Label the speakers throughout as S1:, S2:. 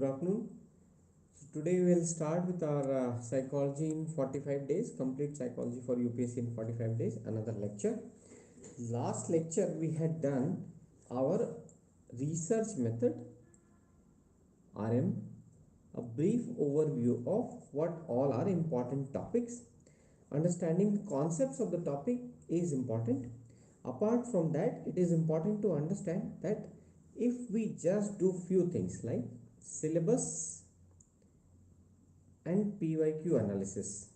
S1: Good afternoon. So today we will start with our psychology in 45 days, complete psychology for UPSC in 45 days, another lecture. Last lecture we had done our research method, RM, a brief overview of what all are important topics. Understanding the concepts of the topic is important. Apart from that, it is important to understand that if we just do few things like syllabus and PYQ analysis.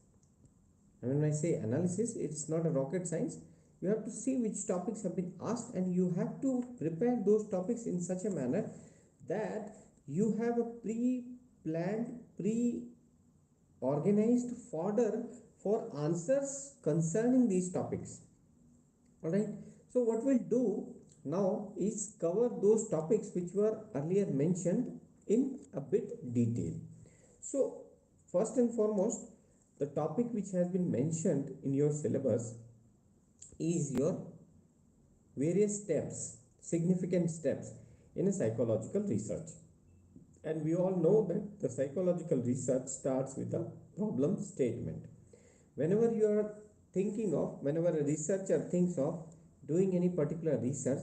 S1: And when I say analysis, it's not a rocket science. You have to see which topics have been asked and you have to prepare those topics in such a manner that you have a pre-planned, pre-organized fodder for answers concerning these topics. Alright, so what we'll do now is cover those topics which were earlier mentioned in a bit detail. So first and foremost, the topic which has been mentioned in your syllabus is your various steps, significant steps in a psychological research. And we all know that the psychological research starts with a problem statement. Whenever you are whenever a researcher thinks of doing any particular research,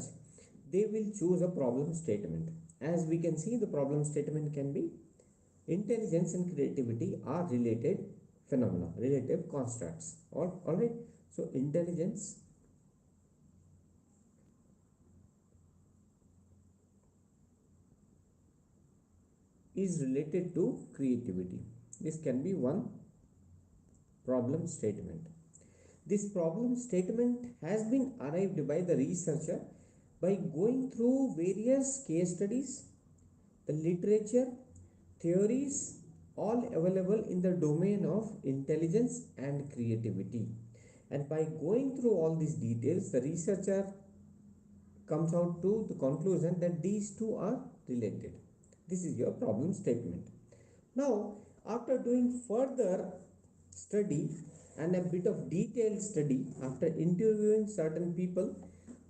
S1: they will choose a problem statement. As we can see, the problem statement can be intelligence and creativity are related phenomena, relative constructs. All right. So intelligence is related to creativity. This can be one problem statement. This problem statement has been arrived by the researcher by going through various case studies, the literature, theories, all available in the domain of intelligence and creativity. And by going through all these details, the researcher comes out to the conclusion that these two are related. This is your problem statement. Now, after doing further study and a bit of detailed study, after interviewing certain people,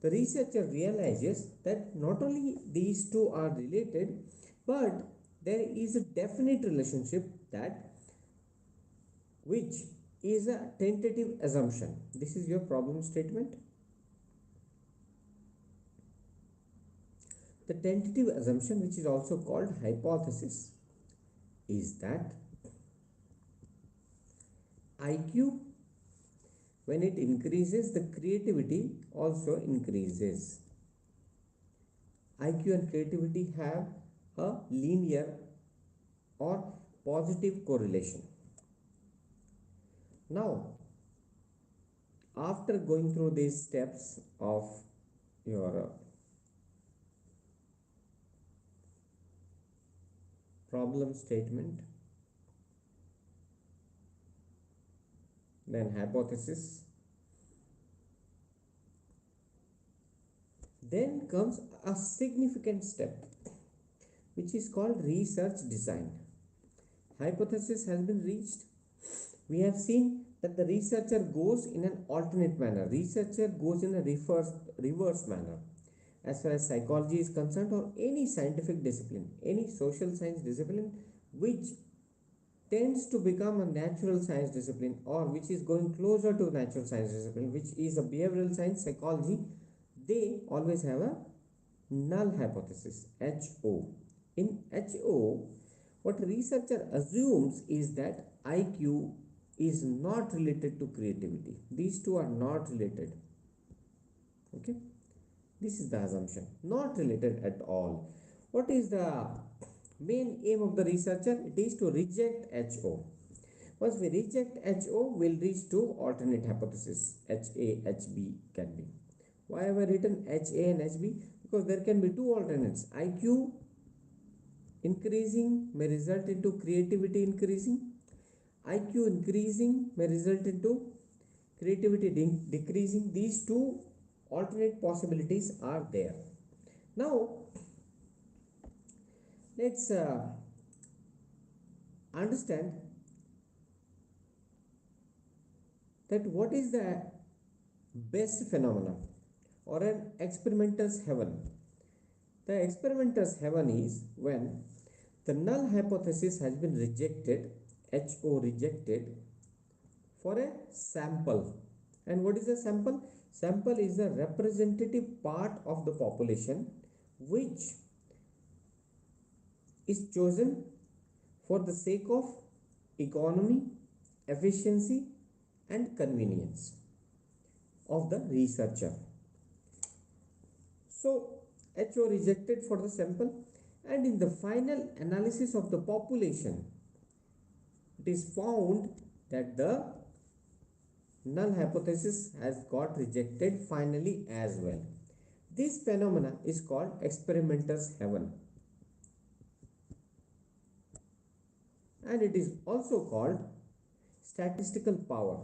S1: the researcher realizes that not only these two are related, but there is a definite relationship that which is a tentative assumption. This is your problem statement. The tentative assumption, which is also called hypothesis, is that IQ, when it increases, the creativity also increases. IQ and creativity have a linear or positive correlation. Now, after going through these steps of your problem statement, then hypothesis, then comes a significant step which is called research design. Hypothesis has been reached. We have seen that the researcher goes in an alternate manner. Researcher goes in a reverse manner. As far as psychology is concerned, or any scientific discipline, any social science discipline which tends to become a natural science discipline or which is going closer to natural science discipline, which is a behavioral science, psychology, they always have a null hypothesis, HO. In HO, what researcher assumes is that IQ is not related to creativity. These two are not related. Okay, this is the assumption, not related at all. What is the main aim of the researcher? It is to reject HO. Once we reject HO, we'll reach to alternate hypothesis, HA, HB can be. Why have I written HA and HB? Because there can be two alternates. IQ increasing may result into creativity increasing. IQ increasing may result into creativity decreasing. These two alternate possibilities are there. Now, let's understand that what is the best phenomenon or an experimenter's heaven. The experimenter's heaven is when The null hypothesis has been rejected, HO rejected, for a sample. And what is a sample? Sample is a representative part of the population which is chosen for the sake of economy, efficiency, and convenience of the researcher. So, HO rejected for the sample, and in the final analysis of the population, it is found that the null hypothesis has got rejected finally as well. This phenomena is called experimenter's heaven, and it is also called statistical power.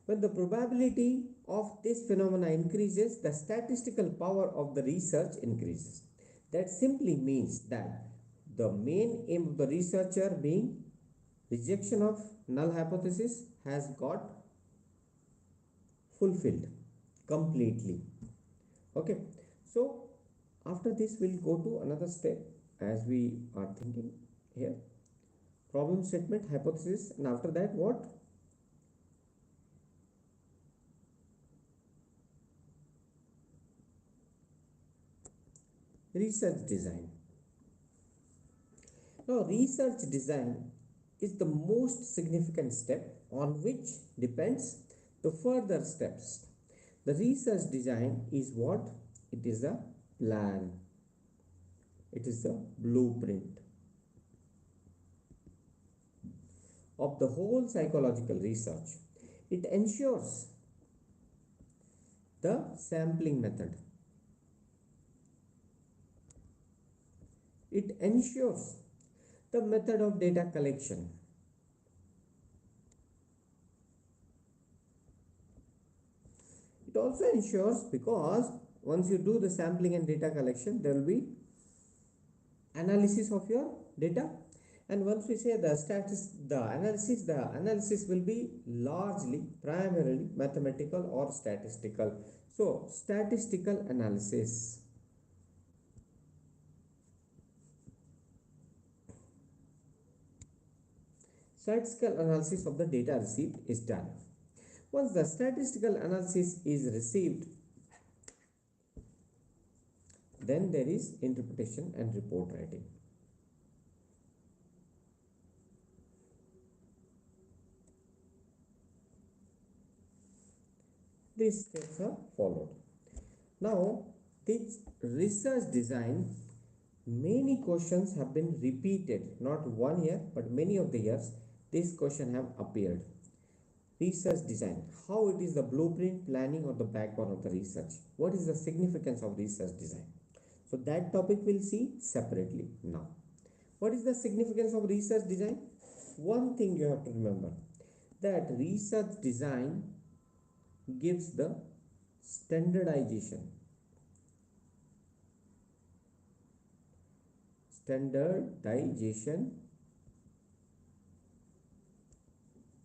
S1: When the probability of this phenomena increases, the statistical power of the research increases. That simply means that the main aim of the researcher being rejection of null hypothesis has got fulfilled completely. Okay, so after this we'll go to another step as we are thinking here. Problem statement, hypothesis, and after that what? Research design. Now, research design is the most significant step on which depends the further steps. The research design is what? It is a plan. It is a blueprint of the whole psychological research. It ensures the sampling method. It ensures the method of data collection. It also ensures, because once you do the sampling and data collection, there will be analysis of your data, and once we say the analysis will be largely primarily mathematical or statistical. So statistical analysis. Statistical analysis of the data received is done. Once the statistical analysis is received, then there is interpretation and report writing. These steps are followed. Now, this research design, many questions have been repeated, not 1 year, but many of the years, this question have appeared. Research design, how it is the blueprint, planning, or the backbone of the research. What is the significance of research design? So that topic we'll see separately now. What is the significance of research design? One thing you have to remember, that research design gives the standardization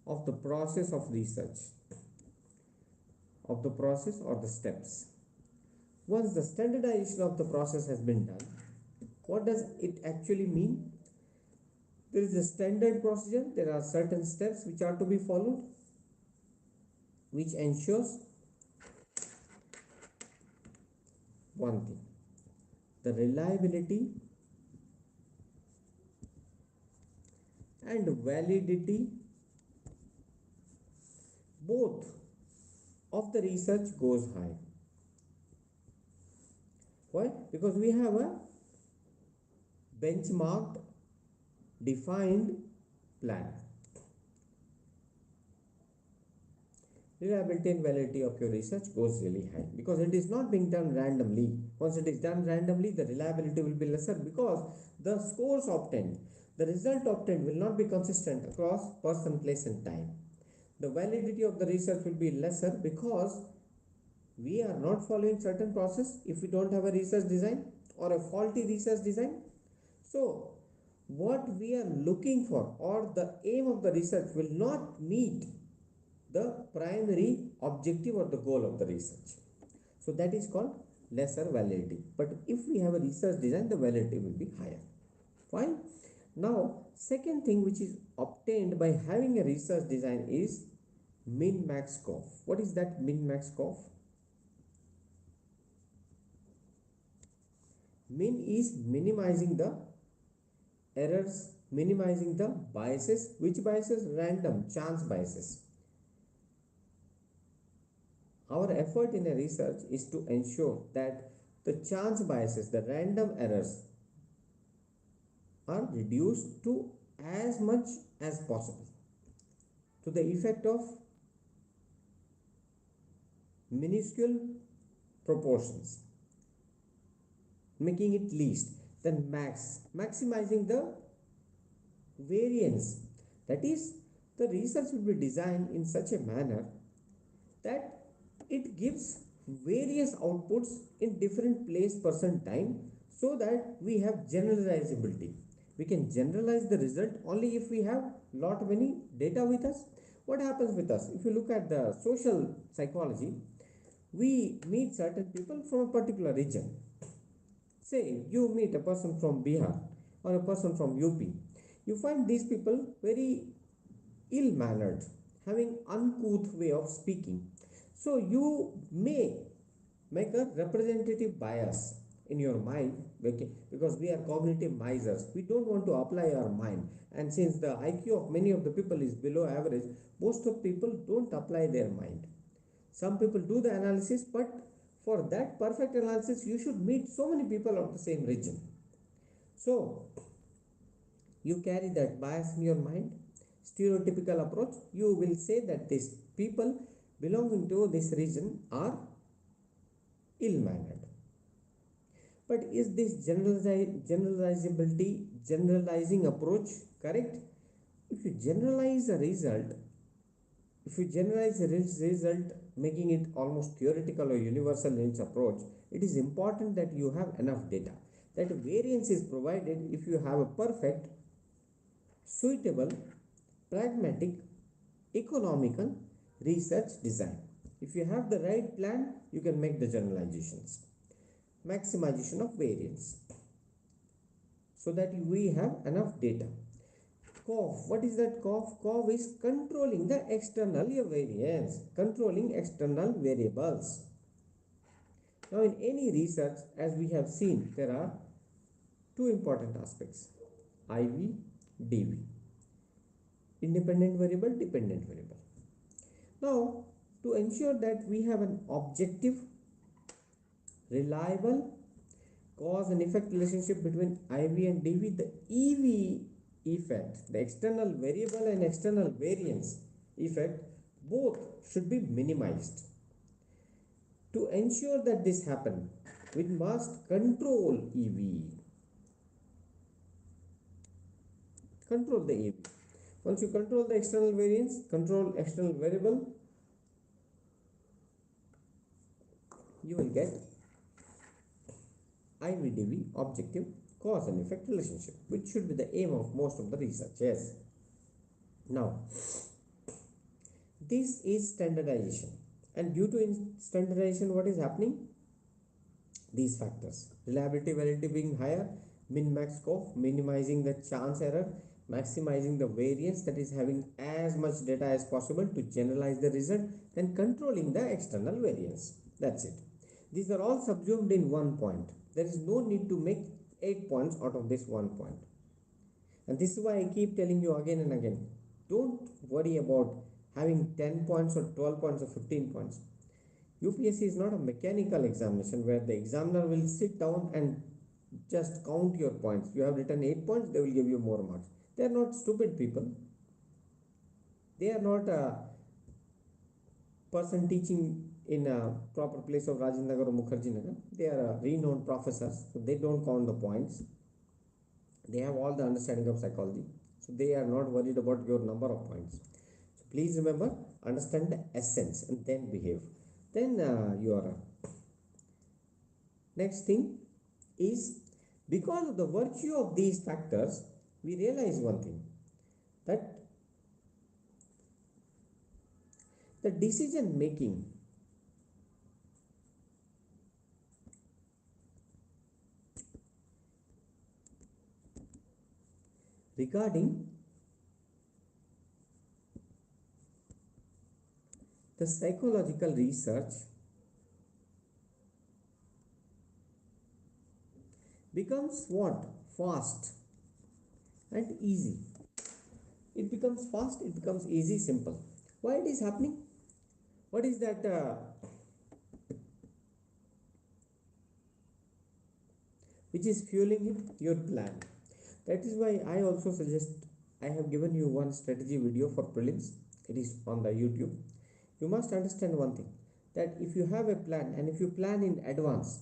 S1: of the process of research, of the process or the steps. Once the standardization of the process has been done, what does it actually mean? There is a standard procedure, there are certain steps which are to be followed, which ensures one thing, the reliability and validity both of the research goes high. Why? Because we have a benchmarked, defined plan. Reliability and validity of your research goes really high because it is not being done randomly. Once it is done randomly, the reliability will be lesser because the scores obtained, the result obtained will not be consistent across person, place, and time. The validity of the research will be lesser because we are not following certain process if we don't have a research design or a faulty research design. So what we are looking for or the aim of the research will not meet the primary objective or the goal of the research. So that is called lesser validity. But if we have a research design, the validity will be higher. Fine. Now, second thing which is obtained by having a research design is min-max curve. What is that min-max curve? Min is minimizing the errors, minimizing the biases. Which biases? Random, chance biases. Our effort in a research is to ensure that the chance biases, the random errors, are reduced to as much as possible to the effect of minuscule proportions, making it least. Then maximizing the variance. That is, the research will be designed in such a manner that it gives various outputs in different place, person, time, so that we have generalizability. We can generalize the result only if we have lot many data with us. What happens with us? If you look at the social psychology, we meet certain people from a particular region. Say you meet a person from Bihar or a person from UP. You find these people very ill mannered, having uncouth way of speaking. So you may make a representative bias in your mind, okay, because we are cognitive misers. We don't want to apply our mind, and since the IQ of many of the people is below average, most of people don't apply their mind. Some people do the analysis, but for that perfect analysis you should meet so many people of the same region. So you carry that bias in your mind, stereotypical approach. You will say that these people belonging to this region are ill mannered. But is this generalizing approach correct? If you generalize a result, if you generalize a result, making it almost theoretical or universal in its approach, it is important that you have enough data. That variance is provided if you have a perfect, suitable, pragmatic, economical research design. If you have the right plan, you can make the generalizations. Maximization of variance so that we have enough data. Curve. What is that curve? Curve is controlling the external variance, controlling external variables. Now, in any research, as we have seen, there are two important aspects: IV, DV. Independent variable, dependent variable. Now, to ensure that we have an objective, reliable cause and effect relationship between IV and DV, the EV effect, the external variable and external variance effect, both should be minimized. To ensure that this happen, we must control EV. Control the EV. Once you control the external variance, control external variable, you will get IVDV, objective cause and effect relationship, which should be the aim of most of the research. Yes. Now, this is standardization, and due to standardization, what is happening? These factors: reliability, validity being higher, min-max curve, minimizing the chance error, maximizing the variance, that is having as much data as possible to generalize the result, and controlling the external variance. That's it. These are all subsumed in one point. There is no need to make 8 points out of this one point. And this is why I keep telling you again and again, don't worry about having 10 points or 12 points or 15 points. UPSC is not a mechanical examination where the examiner will sit down and just count your points. You have written 8 points, they will give you more marks. They are not stupid people. They are not a person teaching in a proper place of Rajendra Nagar or Mukherjee Nagar. They are renowned professors, so they don't count the points. They have all the understanding of psychology, so they are not worried about your number of points. So please remember, understand the essence and then behave. Then your next thing is, because of the virtue of these factors, we realize one thing, that the decision making regarding the psychological research becomes what? Fast and easy. It becomes fast, it becomes easy, simple. Why it is happening? What is that which is fueling it? Your plan. That is why I also suggest, I have given you one strategy video for prelims. It is on the YouTube. You must understand one thing, that if you have a plan and if you plan in advance,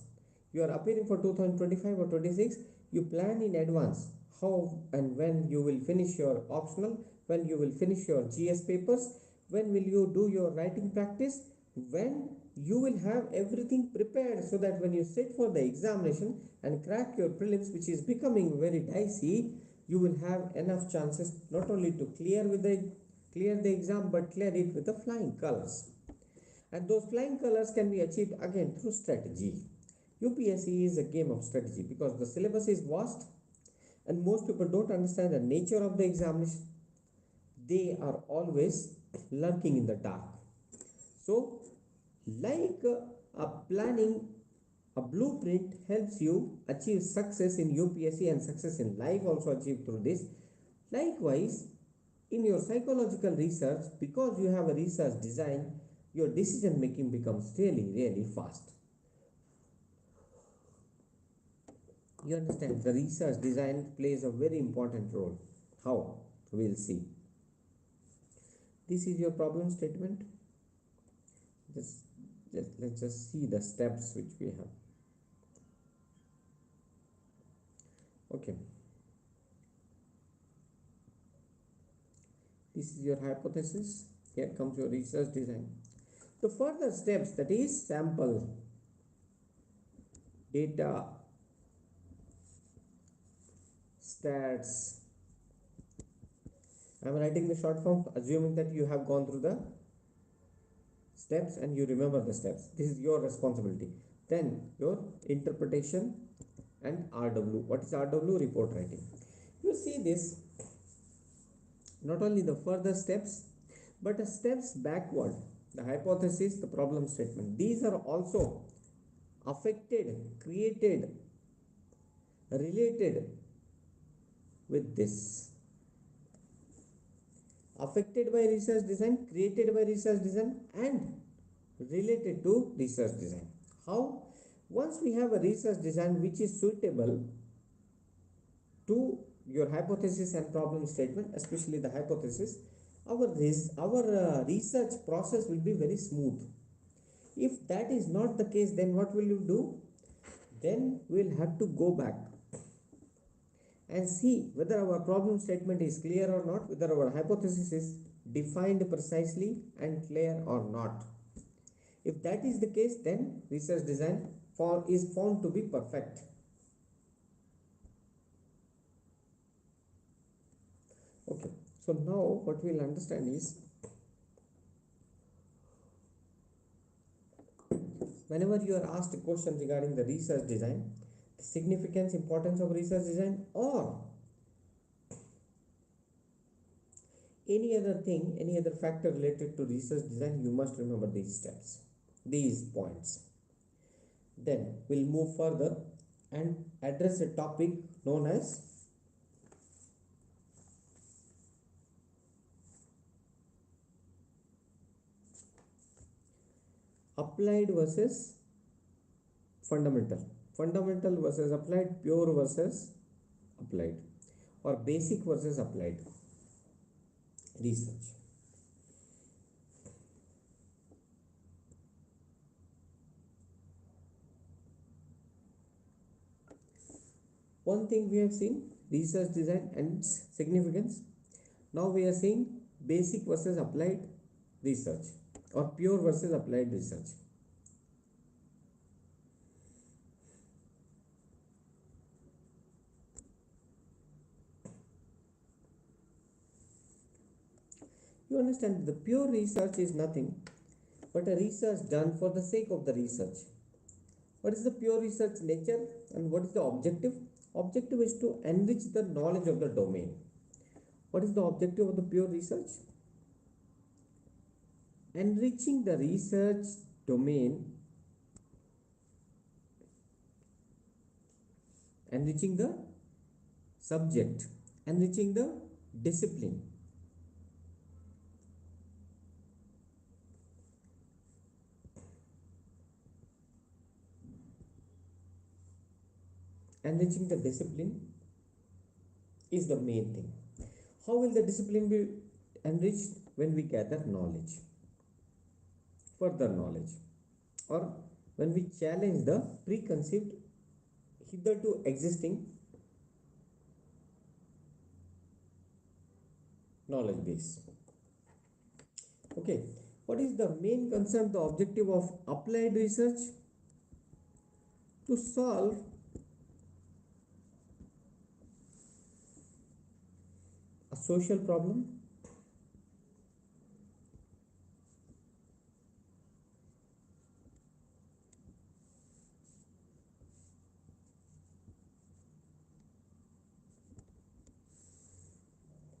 S1: you are appearing for 2025 or 26, you plan in advance how and when you will finish your optional, when you will finish your GS papers, when will you do your writing practice, when you will have everything prepared, so that when you sit for the examination and crack your prelims, which is becoming very dicey, you will have enough chances not only to clear the exam, but clear it with the flying colors. And those flying colors can be achieved again through strategy. UPSC is a game of strategy because the syllabus is vast and most people don't understand the nature of the examination. They are always lurking in the dark. So, like a planning, a blueprint helps you achieve success in UPSC and success in life also achieved through this. Likewise, in your psychological research, because you have a research design, your decision making becomes really fast. You understand, the research design plays a very important role. How? We'll see. This is your problem statement. Let's just see the steps which we have. Okay. This is your hypothesis. Here comes your research design. The further steps, that is sample, data, stats. I am writing the short form assuming that you have gone through the steps and you remember the steps. This is your responsibility. Then your interpretation and RW. What is RW? Report writing. You see this, not only the further steps, but the steps backward. The hypothesis, the problem statement. These are also affected, created, related with this. Affected by research design, created by research design, and related to research design. How? Once we have a research design which is suitable to your hypothesis and problem statement, especially the hypothesis, our research process will be very smooth. If that is not the case, then what will you do? Then we will have to go back and see whether our problem statement is clear or not, whether our hypothesis is defined precisely and clear or not. If that is the case, then research design is found to be perfect. Okay, so now what we will understand is, whenever you are asked a question regarding the research design, the significance, importance of research design, or any other thing, any other factor related to research design, you must remember these steps, these points. Then we'll move further and address a topic known as applied versus fundamental. Fundamental versus applied, pure versus applied, or basic versus applied research. One thing we have seen, research design and its significance. Now we are seeing basic versus applied research, or pure versus applied research. You understand, the pure research is nothing but a research done for the sake of the research. What is the pure research nature and what is the objective? Objective is to enrich the knowledge of the domain. What is the objective of the pure research? Enriching the research domain, enriching the subject, enriching the discipline, enriching the discipline is the main thing. How will the discipline be enriched? When we gather knowledge, further knowledge, or when we challenge the preconceived, hitherto existing knowledge base. Okay, what is the main concern, the objective of applied research? To solve a social problem,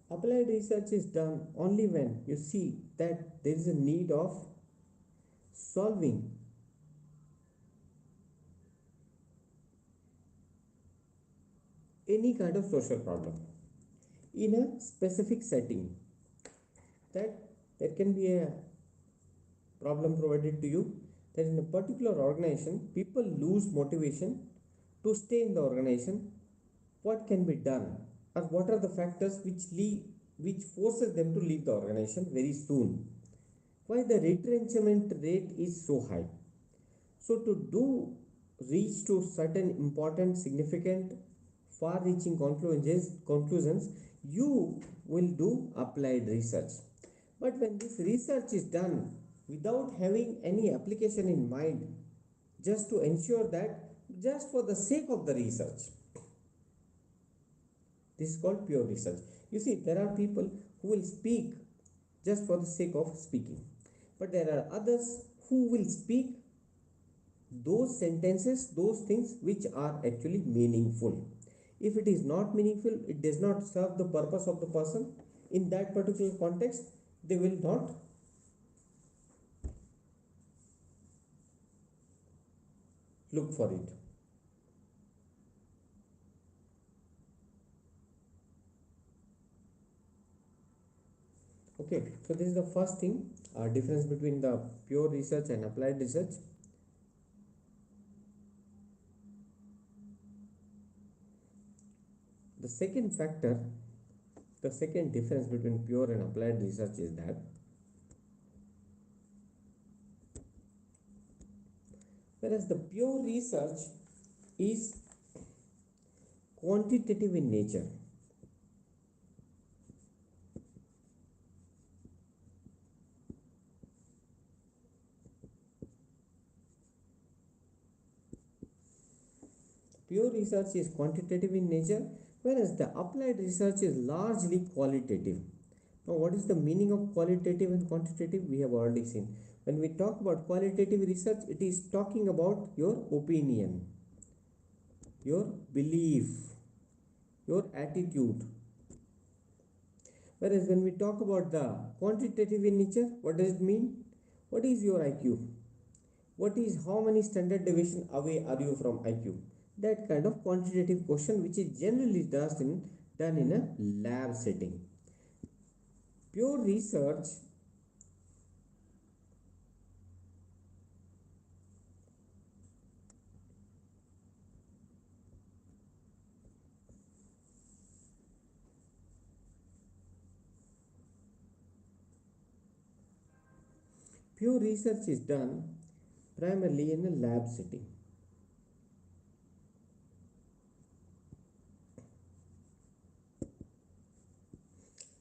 S1: applied research is done only when you see that there is a need of solving any kind of social problem in a specific setting, that there can be a problem provided to you that in a particular organization people lose motivation to stay in the organization. What can be done, or what are the factors which forces them to leave the organization very soon? Why the retrenchment rate is so high? So to do reach to certain important, significant, far-reaching conclusions, you will do applied research. But when this research is done without having any application in mind, just to ensure that, just for the sake of the research, this is called pure research. You see, there are people who will speak just for the sake of speaking, but there are others who will speak those sentences, those things which are actually meaningful. If it is not meaningful, it does not serve the purpose of the person in that particular context, they will not look for it. Okay, so this is the first thing, difference between the pure research and applied research. The second factor, the second difference between pure and applied research is that whereas the pure research is quantitative in nature, pure research is quantitative in nature, whereas the applied research is largely qualitative. Now, what is the meaning of qualitative and quantitative? We have already seen. When we talk about qualitative research, it is talking about your opinion, your belief, your attitude. Whereas when we talk about the quantitative in nature, what does it mean? What is your IQ? What is, how many standard deviation away are you from IQ? That kind of quantitative question, which is generally done in a lab setting. Pure research Pure research is done primarily in a lab setting.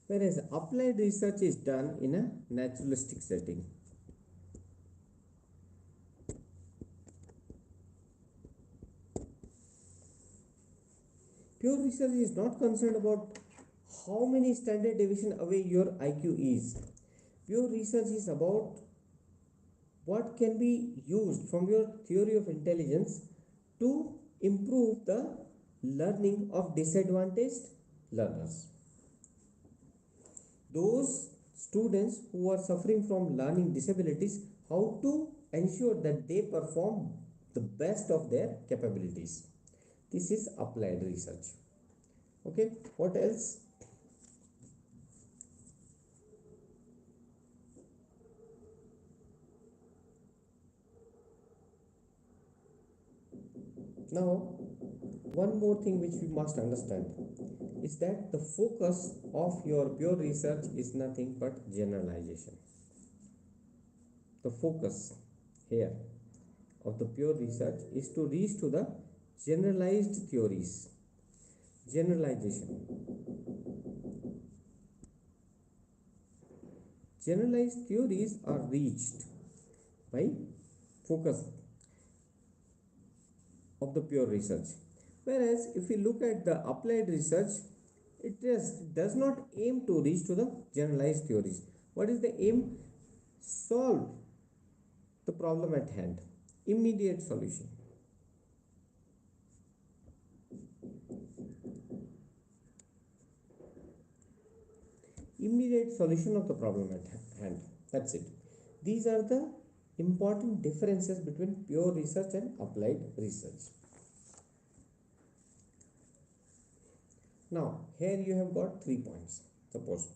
S1: Whereas applied research is done in a naturalistic setting. Pure research is not concerned about how many standard deviation away your IQ is. Pure research is about what can be used from your theory of intelligence to improve the learning of disadvantaged learners. those students who are suffering from learning disabilities, how to ensure that they perform the best of their capabilities. This is applied research. Okay, what else? Now, one more thing which we must understand is that the focus of your pure research is nothing but generalization. The focus here of the pure research is to reach to the generalized theories. Generalization. Generalized theories are reached by focus of the pure research. Whereas if we look at the applied research, does not aim to reach to the generalized theories. What is the aim? Solve the problem at hand. Immediate solution. Immediate solution of the problem at hand. That's it. These are the important differences between pure research and applied research. Now, here you have got 3 points. Suppose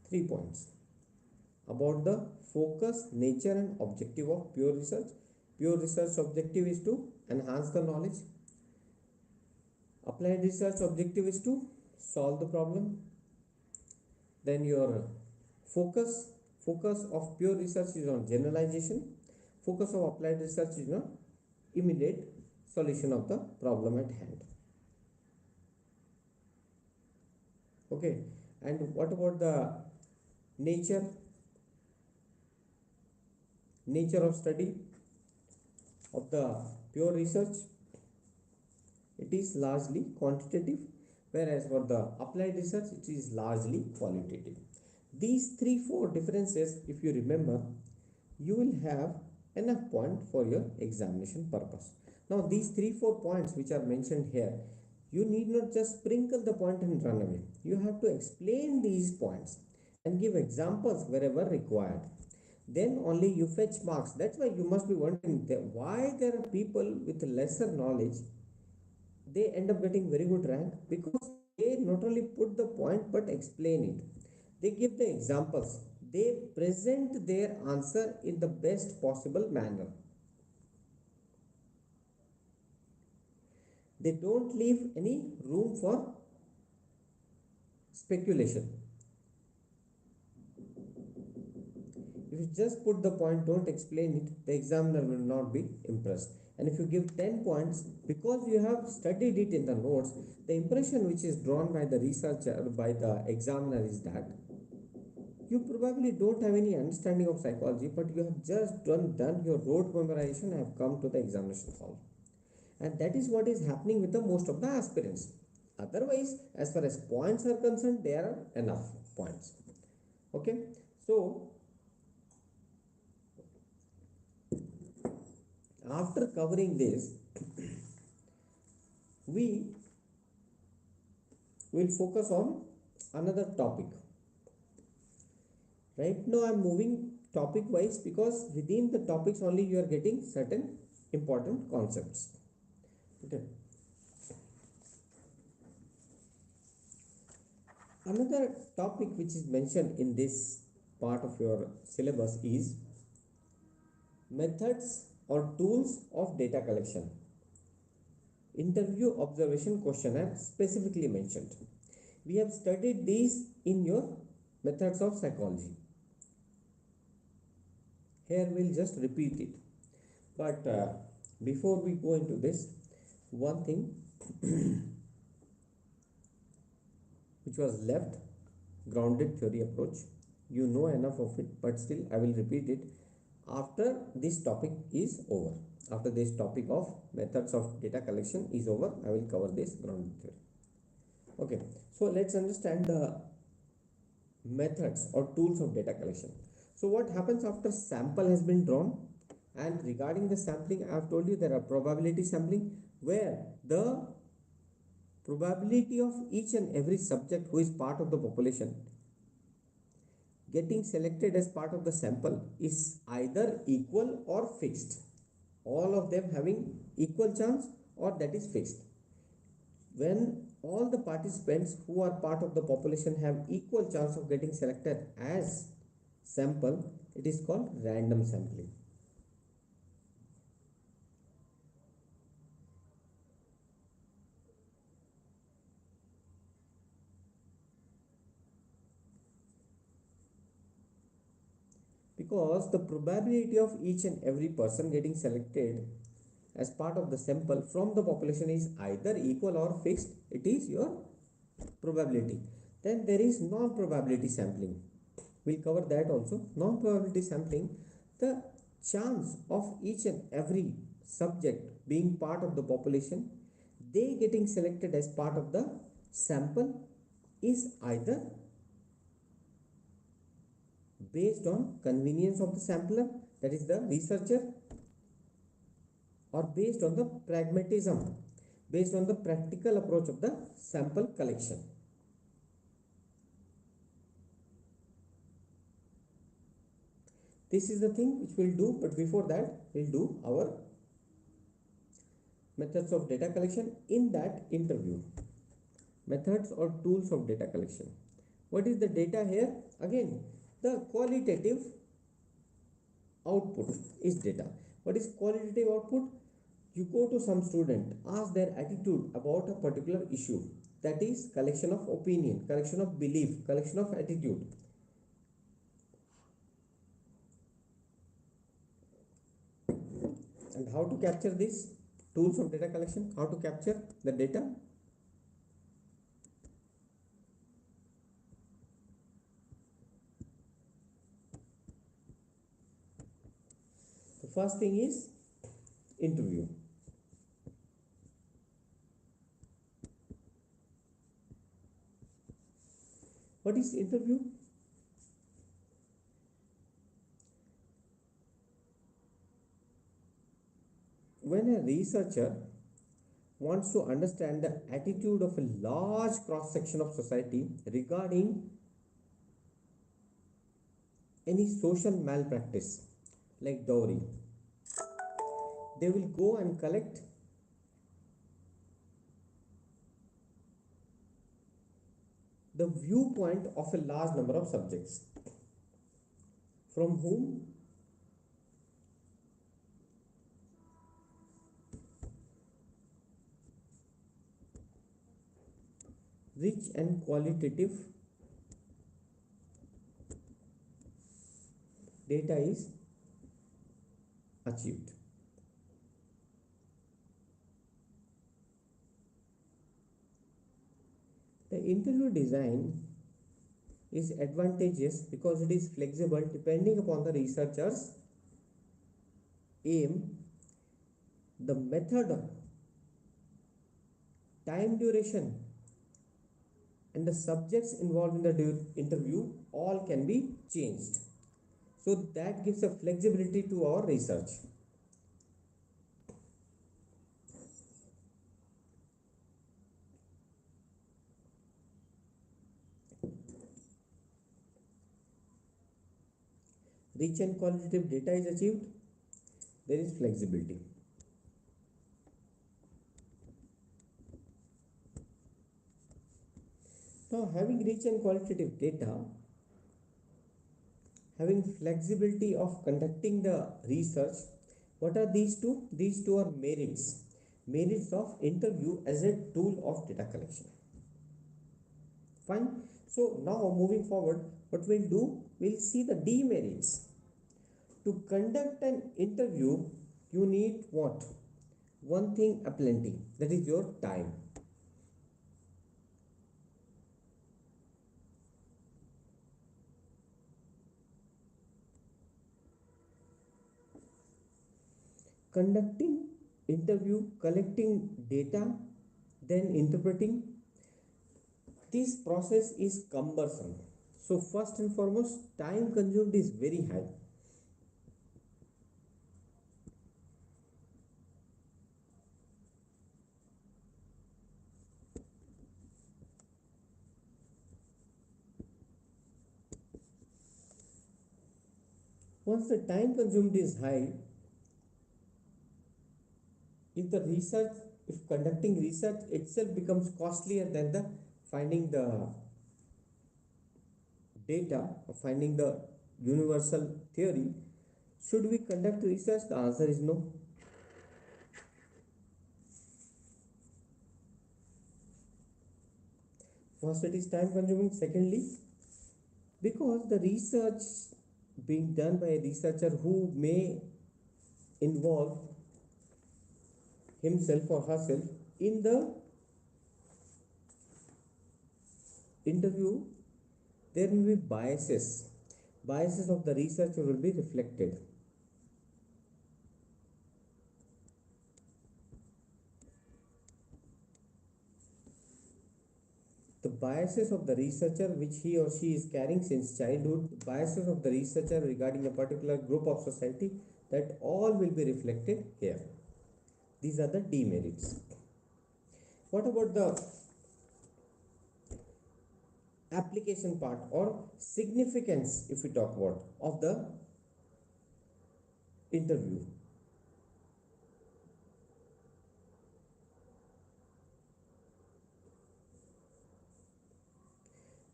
S1: 3 points about the focus, nature, and objective of pure research. Pure research objective is to enhance the knowledge. Applied research objective is to solve the problem. Then your focus of pure research is on generalization. Focus of applied research is on immediate solution of the problem at hand. Okay, and what about the nature of study of the pure research? It is largely quantitative, whereas for the applied research it is largely qualitative. These 3-4 differences, if you remember, you will have enough point for your examination purpose. Now these 3-4 points which are mentioned here, you need not just sprinkle the point and run away. You have to explain these points and give examples wherever required. Then only you fetch marks. That's why you must be wondering why there are people with lesser knowledge, they end up getting very good rank, because they not only put the point but explain it. They give the examples. They present their answer in the best possible manner. They don't leave any room for speculation. If you just put the point, don't explain it, the examiner will not be impressed. And if you give 10 points, because you have studied it in the notes, the impression which is drawn by the researcher, by the examiner, is that you probably don't have any understanding of psychology, but you have just done your rote memorization and have come to the examination hall. And that is what is happening with the most of the aspirants. Otherwise, as far as points are concerned, there are enough points. Okay, so after covering this, we will focus on another topic. Right now I am moving topic wise, because within the topics only you are getting certain important concepts. Okay. Another topic which is mentioned in this part of your syllabus is methods or tools of data collection. Interview observation questionnaire specifically mentioned. We have studied these in your methods of psychology. Here we'll just repeat it. But before we go into this, one thing which was left, grounded theory approach. You know enough of it, but still I will repeat it after this topic is over. After this topic of methods of data collection is over, I will cover this grounded theory. Okay, so let's understand the methods or tools of data collection. So what happens after sample has been drawn? And regarding the sampling, I have told you there are probability sampling where the probability of each and every subject who is part of the population getting selected as part of the sample is either equal or fixed. All of them having equal chance or that is fixed. When all the participants who are part of the population have equal chance of getting selected as sample, it is called random sampling. Because the probability of each and every person getting selected as part of the sample from the population is either equal or fixed, it is your probability. Then there is non-probability sampling. We'll cover that also. Non-probability sampling, the chance of each and every subject being part of the population, they getting selected as part of the sample is either based on convenience of the sampler, that is the researcher, or based on the pragmatism, based on the practical approach of the sample collection. This is the thing which we'll do, but before that we'll do our methods of data collection in that interview. Methods or tools of data collection. What is the data here? Again, the qualitative output is data. What is qualitative output? You go to some student, ask their attitude about a particular issue. That is collection of opinion, collection of belief, collection of attitude. And how to capture this? Tools of data collection, how to capture the data? The first thing is interview. What is interview? When a researcher wants to understand the attitude of a large cross section of society regarding any social malpractice like dowry, they will go and collect the viewpoint of a large number of subjects from whom rich and qualitative data is achieved. The interview design is advantageous because it is flexible depending upon the researcher's aim, the method, time duration, and the subjects involved in the interview all can be changed. So that gives a flexibility to our research. Rich and qualitative data is achieved, there is flexibility. Now, having rich and qualitative data, having flexibility of conducting the research, what are these two? These two are merits. Merits of interview as a tool of data collection. Fine. So now moving forward, what we'll do, we'll see the demerits. To conduct an interview, you need what? One thing aplenty, that is your time. Conducting interview, collecting data, then interpreting, this process is cumbersome. So first and foremost, time consumed is very high. Once the time consumed is high, if the research, if conducting research itself becomes costlier than the finding the data or finding the universal theory, should we conduct research? The answer is no. First, it is time consuming. Secondly, because the research being done by a researcher who may involve himself or herself in the interview, there will be biases. Biases of the researcher will be reflected. The biases of the researcher which he or she is carrying since childhood, the biases of the researcher regarding a particular group of society, that all will be reflected here. These are the demerits. What about the application part or significance, if we talk about, of the interview?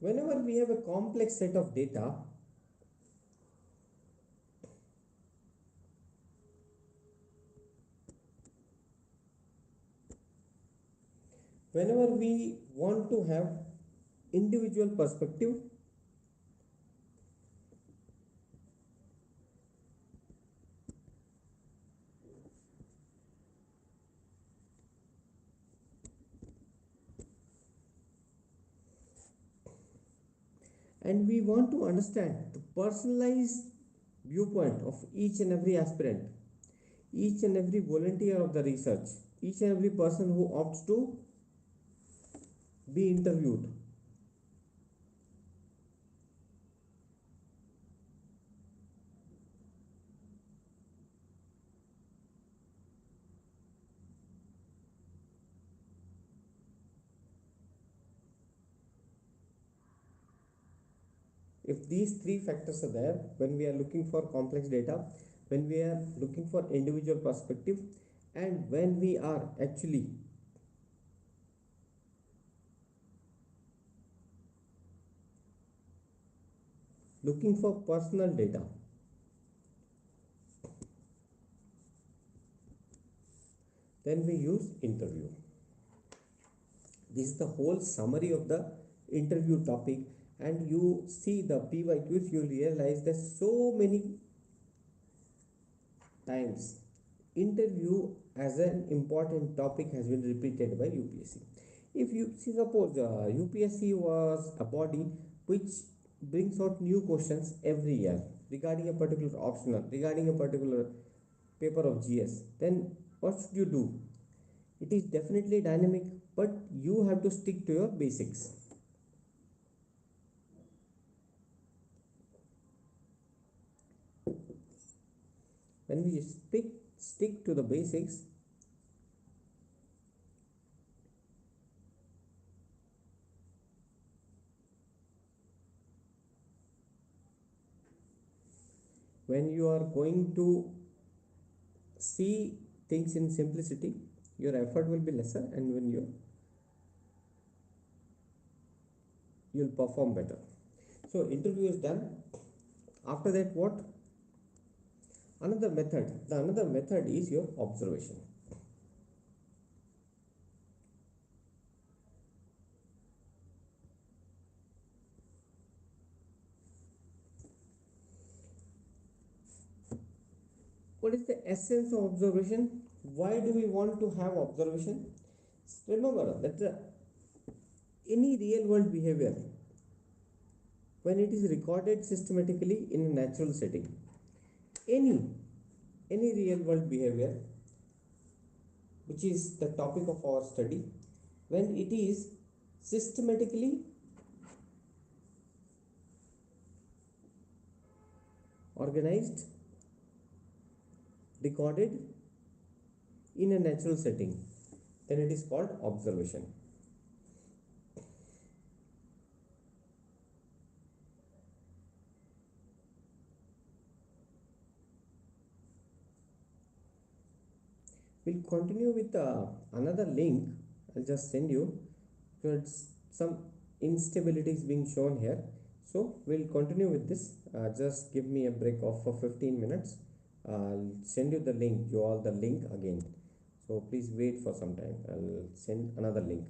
S1: Whenever we have a complex set of data, whenever we want to have individual perspective, and we want to understand the personalized viewpoint of each and every aspirant, each and every volunteer of the research, each and every person who opts to be interviewed. If these three factors are there, when we are looking for complex data, when we are looking for individual perspective, and when we are actually looking for personal data, then we use interview. This is the whole summary of the interview topic, and you see the PYQs, you realize that so many times interview as an important topic has been repeated by UPSC. If you see, suppose UPSC was a body which brings out new questions every year regarding a particular optional, regarding a particular paper of GS, then what should you do? It is definitely dynamic, but you have to stick to your basics. When we stick to the basics, when you are going to see things in simplicity, your effort will be lesser, and when you'll perform better. So interview is done. After that, what? Another method. The another method is your observation. What is the essence of observation? Why do we want to have observation? Remember that any real world behavior, when it is recorded systematically in a natural setting, any any real world behavior, which is the topic of our study, when it is systematically organized, recorded in a natural setting, then it is called observation. We'll continue with another link. I'll just send you because some instability is being shown here. So we'll continue with this. Just give me a break of for 15 minutes. I'll send you the link, the link again. So please wait for some time. I'll send another link.